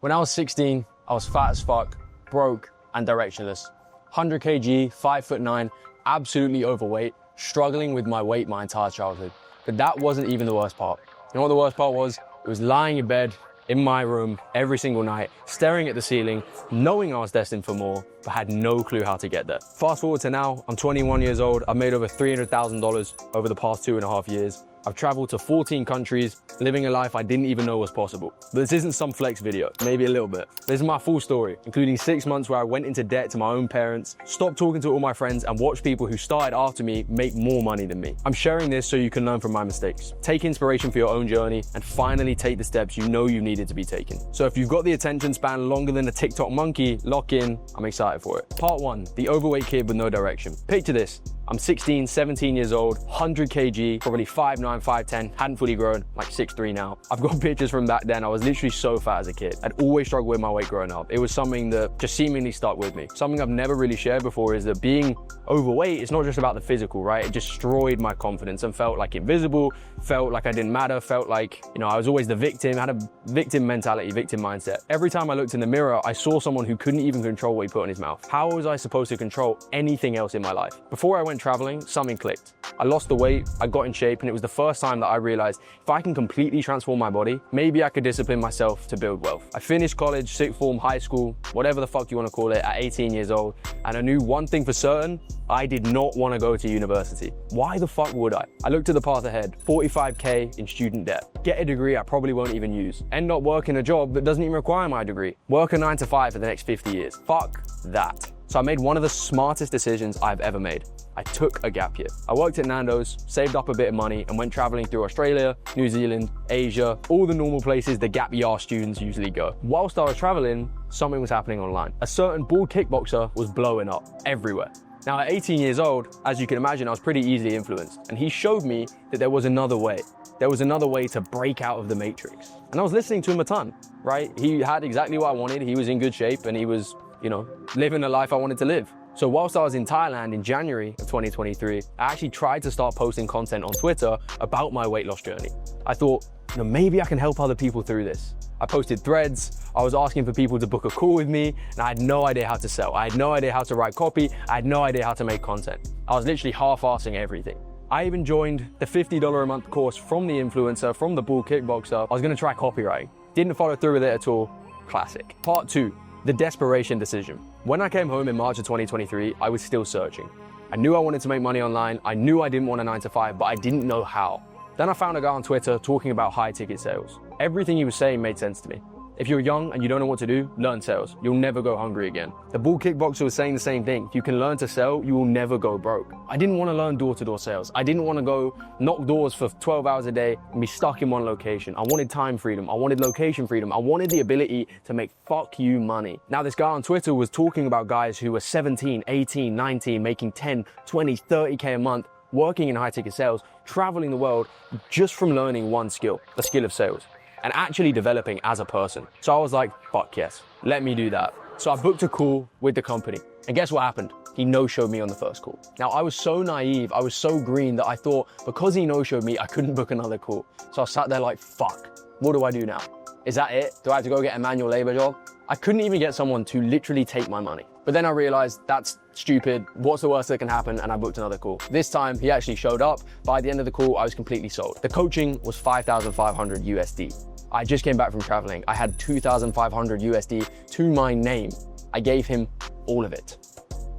When I was 16, I was fat as fuck, broke, and directionless. 100 kg, 5'9", absolutely overweight, struggling with my weight my entire childhood. But that wasn't even the worst part. You know what the worst part was? It was lying in bed, in my room, every single night, staring at the ceiling, knowing I was destined for more, but had no clue how to get there. Fast forward to now, I'm 21 years old. I've made over $300,000 over the past 2.5 years. I've traveled to 14 countries, living a life I didn't even know was possible. But this isn't some flex video, maybe a little bit. This is my full story, including 6 months where I went into debt to my own parents, stopped talking to all my friends, and watched people who started after me make more money than me. I'm sharing this so you can learn from my mistakes, take inspiration for your own journey, and finally take the steps you know you needed to be taken. So if you've got the attention span longer than a TikTok monkey, lock in, I'm excited for it. Part 1, the overweight kid with no direction. Picture this. I'm 16, 17 years old, 100 kg, probably 5'9", 5'10", hadn't fully grown, like 6'3" now. I've got pictures from back then. I was literally so fat as a kid. I'd always struggled with my weight growing up. It was something that just seemingly stuck with me. Something I've never really shared before is that being overweight, it's not just about the physical, right? It destroyed my confidence and felt like invisible, felt like I didn't matter, felt like, you know, I was always the victim, had a victim mentality, victim mindset. Every time I looked in the mirror, I saw someone who couldn't even control what he put in his mouth. How was I supposed to control anything else in my life? Before I went traveling, something clicked. I lost the weight, I got in shape, and it was the first time that I realized if I can completely transform my body, maybe I could discipline myself to build wealth. I finished college, sixth form, high school, whatever the fuck you want to call it, at 18 years old, and I knew one thing for certain: I did not want to go to university. Why the fuck would I? I looked at the path ahead, 45K in student debt. Get a degree I probably won't even use. End up working a job that doesn't even require my degree. Work a 9 to 5 for the next 50 years. Fuck that. So I made one of the smartest decisions I've ever made. I took a gap year. I worked at Nando's, saved up a bit of money, and went traveling through Australia, New Zealand, Asia, all the normal places the gap year students usually go. Whilst I was traveling, something was happening online. A certain bald kickboxer was blowing up everywhere. Now at 18 years old, as you can imagine, I was pretty easily influenced, and he showed me that there was another way. There was another way to break out of the matrix. And I was listening to him a ton, right? He had exactly what I wanted. He was in good shape, and he was, you know, living the life I wanted to live. So whilst I was in Thailand in January of 2023, I actually tried to start posting content on Twitter about my weight loss journey. I thought, you know, maybe I can help other people through this. I posted threads, I was asking for people to book a call with me, and I had no idea how to sell. I had no idea how to write copy. I had no idea how to make content. I was literally half-assing everything. I even joined the $50 a month course from the influencer, from the bull kickboxer. I was gonna try copywriting. Didn't follow through with it at all. Classic. Part 2. The desperation decision. When I came home in March of 2023, I was still searching. I knew I wanted to make money online. I knew I didn't want a 9 to 5, but I didn't know how. Then I found a guy on Twitter talking about high ticket sales. Everything he was saying made sense to me. If you're young and you don't know what to do, learn sales. You'll never go hungry again. The bull kickboxer was saying the same thing. If you can learn to sell, you will never go broke. I didn't want to learn door-to-door sales. I didn't want to go knock doors for 12 hours a day and be stuck in one location. I wanted time freedom. I wanted location freedom. I wanted the ability to make fuck you money. Now, this guy on Twitter was talking about guys who were 17, 18, 19, making 10, 20, 30K a month, working in high ticket sales, traveling the world just from learning one skill, the skill of sales, and actually developing as a person. So I was like, fuck yes, let me do that. So I booked a call with the company, and guess what happened? He no-showed me on the first call. Now, I was so naive, I was so green that I thought because he no-showed me, I couldn't book another call. So I sat there like, fuck, what do I do now? Is that it? Do I have to go get a manual labor job? I couldn't even get someone to literally take my money. But then I realized that's stupid. What's the worst that can happen? And I booked another call. This time he actually showed up. By the end of the call, I was completely sold. The coaching was 5,500 USD. I just came back from traveling. I had 2,500 USD to my name. I gave him all of it.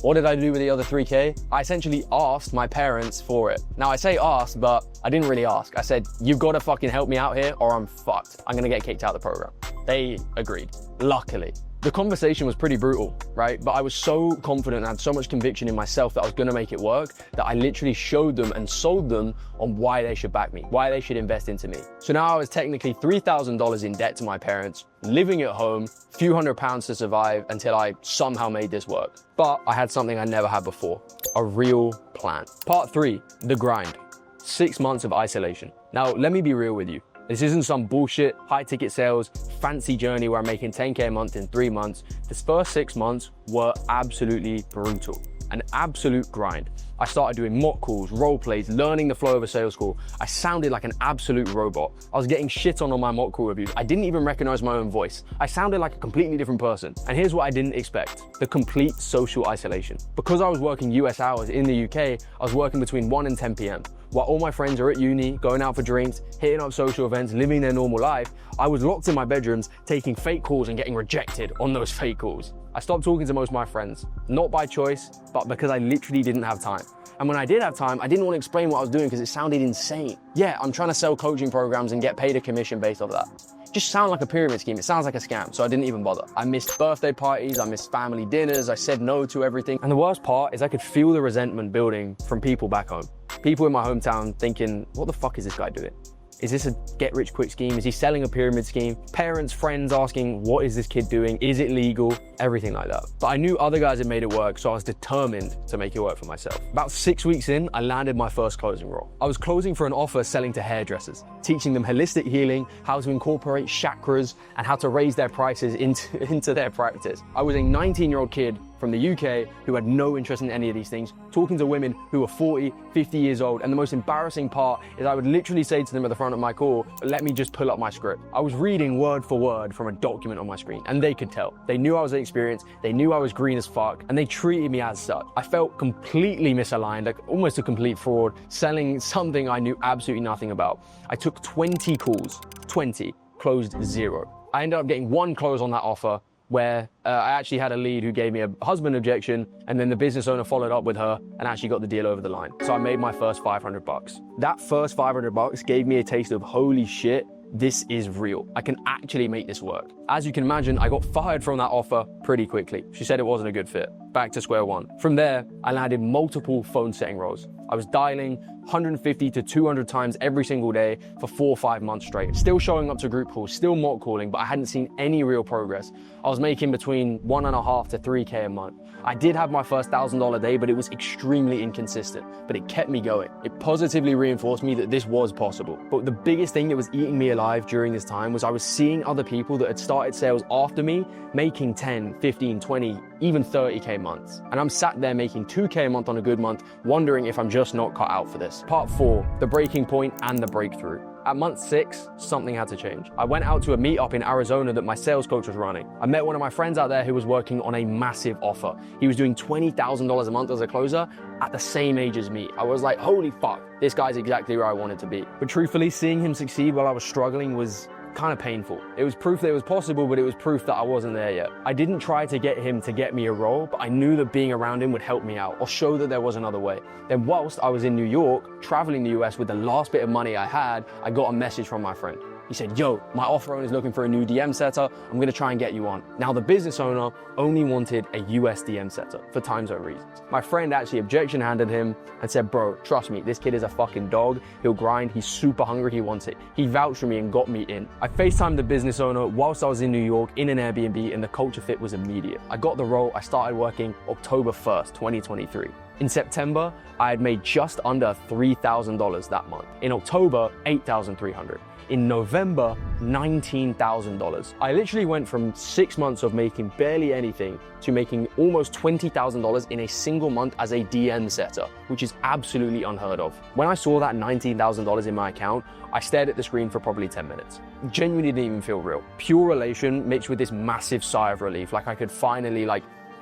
What did I do with the other 3K? I essentially asked my parents for it. Now I say asked, but I didn't really ask. I said, you've got to fucking help me out here or I'm fucked. I'm gonna get kicked out of the program. They agreed, luckily. The conversation was pretty brutal, right? But I was so confident and had so much conviction in myself that I was gonna make it work that I literally showed them and sold them on why they should back me, why they should invest into me. So now I was technically $3,000 in debt to my parents, living at home, a few £100s to survive until I somehow made this work. But I had something I never had before, a real plan. Part 3, the grind. 6 months of isolation. Now, let me be real with you. This isn't some bullshit, high ticket sales, fancy journey where I'm making 10K a month in 3 months. This first 6 months were absolutely brutal. an absolute grind. I started doing mock calls, role plays, learning the flow of a sales call. I sounded like an absolute robot. I was getting shit on my mock call reviews. I didn't even recognize my own voice. I sounded like a completely different person. And here's what I didn't expect: the complete social isolation. Because I was working US hours in the UK, I was working between 1 and 10 p.m. While all my friends are at uni, going out for drinks, hitting up social events, living their normal life, I was locked in my bedrooms, taking fake calls and getting rejected on those fake calls. I stopped talking to most of my friends, not by choice, but because I literally didn't have time. And when I did have time, I didn't want to explain what I was doing because it sounded insane. Yeah, I'm trying to sell coaching programs and get paid a commission based off that. Just sound like a pyramid scheme. It sounds like a scam, so I didn't even bother. I missed birthday parties, I missed family dinners, I said no to everything. And the worst part is I could feel the resentment building from people back home. People in my hometown thinking, what the fuck is this guy doing? Is this a get-rich-quick scheme? Is he selling a pyramid scheme? Parents, friends asking, what is this kid doing? Is it legal? Everything like that. But I knew other guys had made it work, so I was determined to make it work for myself. About 6 weeks in, I landed my first closing role. I was closing for an offer selling to hairdressers, teaching them holistic healing, how to incorporate chakras, and how to raise their prices into their practice. I was a 19-year-old kid from the UK who had no interest in any of these things, talking to women who were 40, 50 years old. And the most embarrassing part is I would literally say to them at the front of my call, let me just pull up my script. I was reading word for word from a document on my screen, and they could tell. They knew I was inexperienced, they knew I was green as fuck, and they treated me as such. I felt completely misaligned, like almost a complete fraud, selling something I knew absolutely nothing about. I took 20 calls, 20, closed 0. I ended up getting 1 close on that offer, where I actually had a lead who gave me a husband objection, and then the business owner followed up with her and actually got the deal over the line. So I made my first 500 bucks. That first 500 bucks gave me a taste of, holy shit, this is real. I can actually make this work. As you can imagine, I got fired from that offer pretty quickly. She said it wasn't a good fit. Back to square one. From there, I landed multiple phone setting roles. I was dialing 150 to 200 times every single day for 4 or 5 months straight. Still showing up to group calls, still mock calling, but I hadn't seen any real progress. I was making between 1.5 to 3K a month. I did have my first $1,000 day, but it was extremely inconsistent, but it kept me going. It positively reinforced me that this was possible. But the biggest thing that was eating me alive during this time was I was seeing other people that had started sales after me making 10, 15, 20, even 30K months. And I'm sat there making 2K a month on a good month, wondering if I'm just not cut out for this. Part 4, the breaking point and the breakthrough. At month 6, something had to change. I went out to a meetup in Arizona that my sales coach was running. I met one of my friends out there who was working on a massive offer. He was doing $20,000 a month as a closer at the same age as me. I was like, holy fuck, this guy's exactly where I wanted to be. But truthfully, seeing him succeed while I was struggling was kind of painful. It was proof that it was possible, but it was proof that I wasn't there yet. I didn't try to get him to get me a role, but I knew that being around him would help me out or show that there was another way. Then whilst I was in New York, traveling the US with the last bit of money I had, I got a message from my friend. He said, yo, my offer owner is looking for a new DM setter. I'm gonna try and get you on. Now the business owner only wanted a US DM setter for time zone reasons. My friend actually objection handed him and said, bro, trust me, this kid is a fucking dog. He'll grind, he's super hungry, he wants it. He vouched for me and got me in. I FaceTimed the business owner whilst I was in New York in an Airbnb, and the culture fit was immediate. I got the role, I started working October 1st, 2023. In September, I had made just under $3,000 that month. In October, $8,300. In November, $19,000. I literally went from 6 months of making barely anything to making almost $20,000 in a single month as a DM setter, which is absolutely unheard of. When I saw that $19,000 in my account, I stared at the screen for probably 10 minutes. Genuinely didn't even feel real. Pure elation mixed with this massive sigh of relief, like I could finally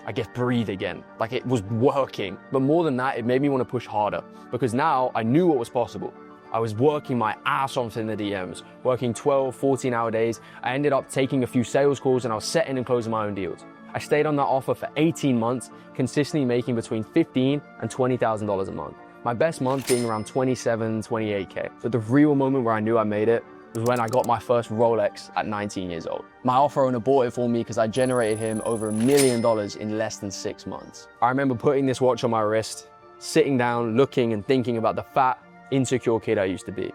I guess breathe again, like it was working. But more than that, it made me want to push harder because now I knew what was possible. I was working my ass off in the DMs, working 12, 14-hour days. I ended up taking a few sales calls and I was setting and closing my own deals. I stayed on that offer for 18 months, consistently making between $15,000 and $20,000 a month. My best month being around 27, 28K. But the real moment where I knew I made it was when I got my first Rolex at 19 years old. My offer owner bought it for me because I generated him over $1 million in less than 6 months. I remember putting this watch on my wrist, sitting down, looking and thinking about the fat, insecure kid I used to be.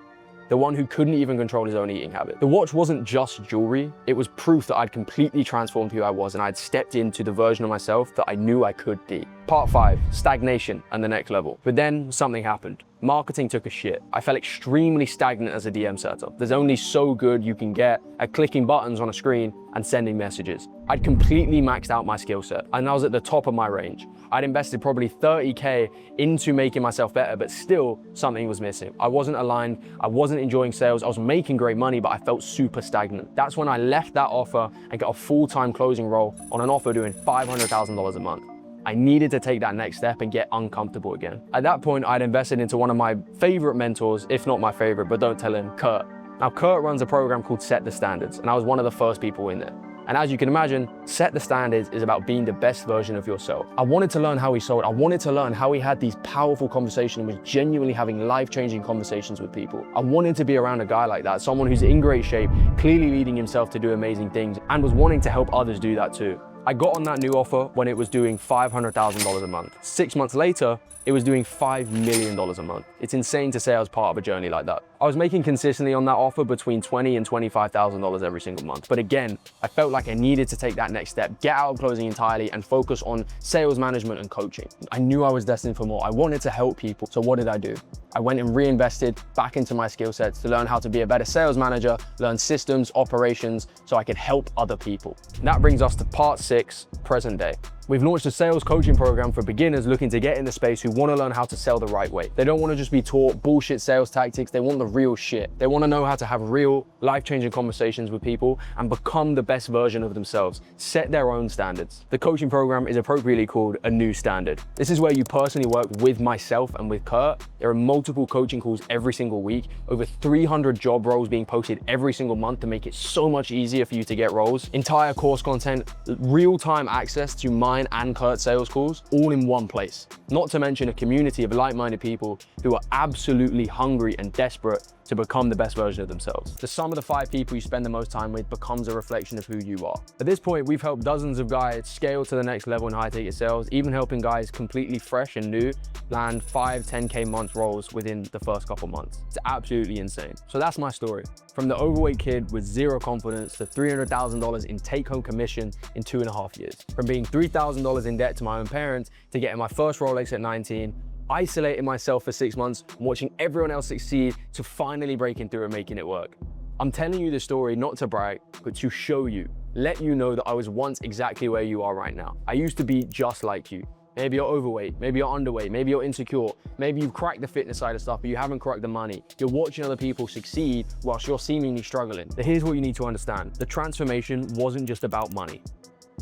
The one who couldn't even control his own eating habit. The watch wasn't just jewelry, it was proof that I'd completely transformed who I was and I'd stepped into the version of myself that I knew I could be. Part 5, stagnation and the next level. But then something happened. Marketing took a shit. I felt extremely stagnant as a DM setter. There's only so good you can get at clicking buttons on a screen and sending messages. I'd completely maxed out my skill set and I was at the top of my range. I'd invested probably 30K into making myself better, but still something was missing. I wasn't aligned, I wasn't enjoying sales, I was making great money, but I felt super stagnant. That's when I left that offer and got a full-time closing role on an offer doing $500,000 a month. I needed to take that next step and get uncomfortable again. At that point, I'd invested into one of my favorite mentors, if not my favorite, but don't tell him, Kurt. Now, Kurt runs a program called Set the Standards, and I was one of the first people in there. And as you can imagine, Set the Standards is about being the best version of yourself. I wanted to learn how he sold. I wanted to learn how he had these powerful conversations and was genuinely having life-changing conversations with people. I wanted to be around a guy like that, someone who's in great shape, clearly leading himself to do amazing things, and was wanting to help others do that too. I got on that new offer when it was doing $500,000 a month. 6 months later, it was doing $5 million a month. It's insane to say I was part of a journey like that. I was making consistently on that offer between $20,000 and $25,000 every single month. But again, I felt like I needed to take that next step, get out of closing entirely and focus on sales management and coaching. I knew I was destined for more. I wanted to help people. So what did I do? I went and reinvested back into my skill sets to learn how to be a better sales manager, learn systems, operations, so I could help other people. And that brings us to part 6, present day. We've launched a sales coaching program for beginners looking to get in the space who want to learn how to sell the right way. They don't want to just be taught bullshit sales tactics. They want the real shit. They want to know how to have real life-changing conversations with people and become the best version of themselves, set their own standards. The coaching program is appropriately called A New Standard. This is where you personally work with myself and with Kurt. There are multiple coaching calls every single week, over 300 job roles being posted every single month to make it so much easier for you to get roles, entire course content, real-time access to mine and Kurt's sales calls, all in one place. Not to mention a community of like-minded people who are absolutely hungry and desperate to become the best version of themselves. The sum of the 5 people you spend the most time with becomes a reflection of who you are. At this point, we've helped dozens of guys scale to the next level in high-ticket sales, even helping guys completely fresh and new land 5, 10K month roles within the first couple months. It's absolutely insane. So that's my story. From the overweight kid with zero confidence to $300,000 in take-home commission in 2.5 years. From being $3,000 in debt to my own parents to getting my first Rolex at 19, isolating myself for 6 months, watching everyone else succeed to finally breaking through and making it work. I'm telling you this story not to brag, but to show you, let you know that I was once exactly where you are right now. I used to be just like you. Maybe you're overweight, maybe you're underweight, maybe you're insecure, maybe you've cracked the fitness side of stuff, but you haven't cracked the money. You're watching other people succeed whilst you're seemingly struggling. But here's what you need to understand. The transformation wasn't just about money.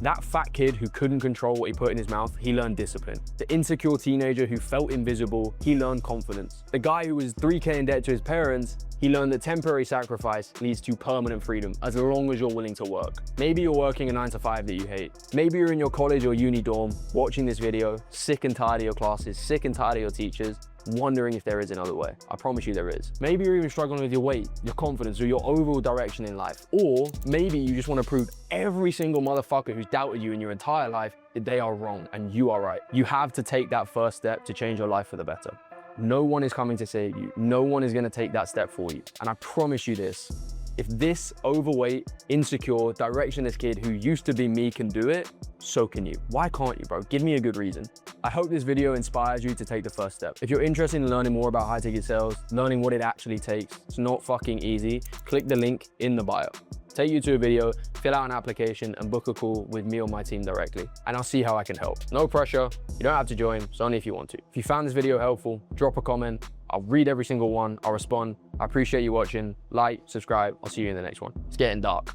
That fat kid who couldn't control what he put in his mouth, he learned discipline. The insecure teenager who felt invisible, he learned confidence. The guy who was 3K in debt to his parents, he learned that temporary sacrifice leads to permanent freedom as long as you're willing to work. Maybe you're working a 9 to 5 that you hate. Maybe you're in your college or uni dorm watching this video, sick and tired of your classes, sick and tired of your teachers, wondering if there is another way. I promise you there is. Maybe you're even struggling with your weight, your confidence, or your overall direction in life. Or maybe you just want to prove every single motherfucker who's doubted you in your entire life that they are wrong and you are right. You have to take that first step to change your life for the better. No one is coming to save you. No one is going to take that step for you. And I promise you this, if this overweight, insecure, directionless kid who used to be me can do it, so can you. Why can't you, bro? Give me a good reason. I hope this video inspires you to take the first step. If you're interested in learning more about high-ticket sales, learning what it actually takes, it's not fucking easy, click the link in the bio. Take you to a video, fill out an application, and book a call with me or my team directly. And I'll see how I can help. No pressure, you don't have to join, it's only if you want to. If you found this video helpful, drop a comment. I'll read every single one, I'll respond. I appreciate you watching. Like, subscribe, I'll see you in the next one. It's getting dark.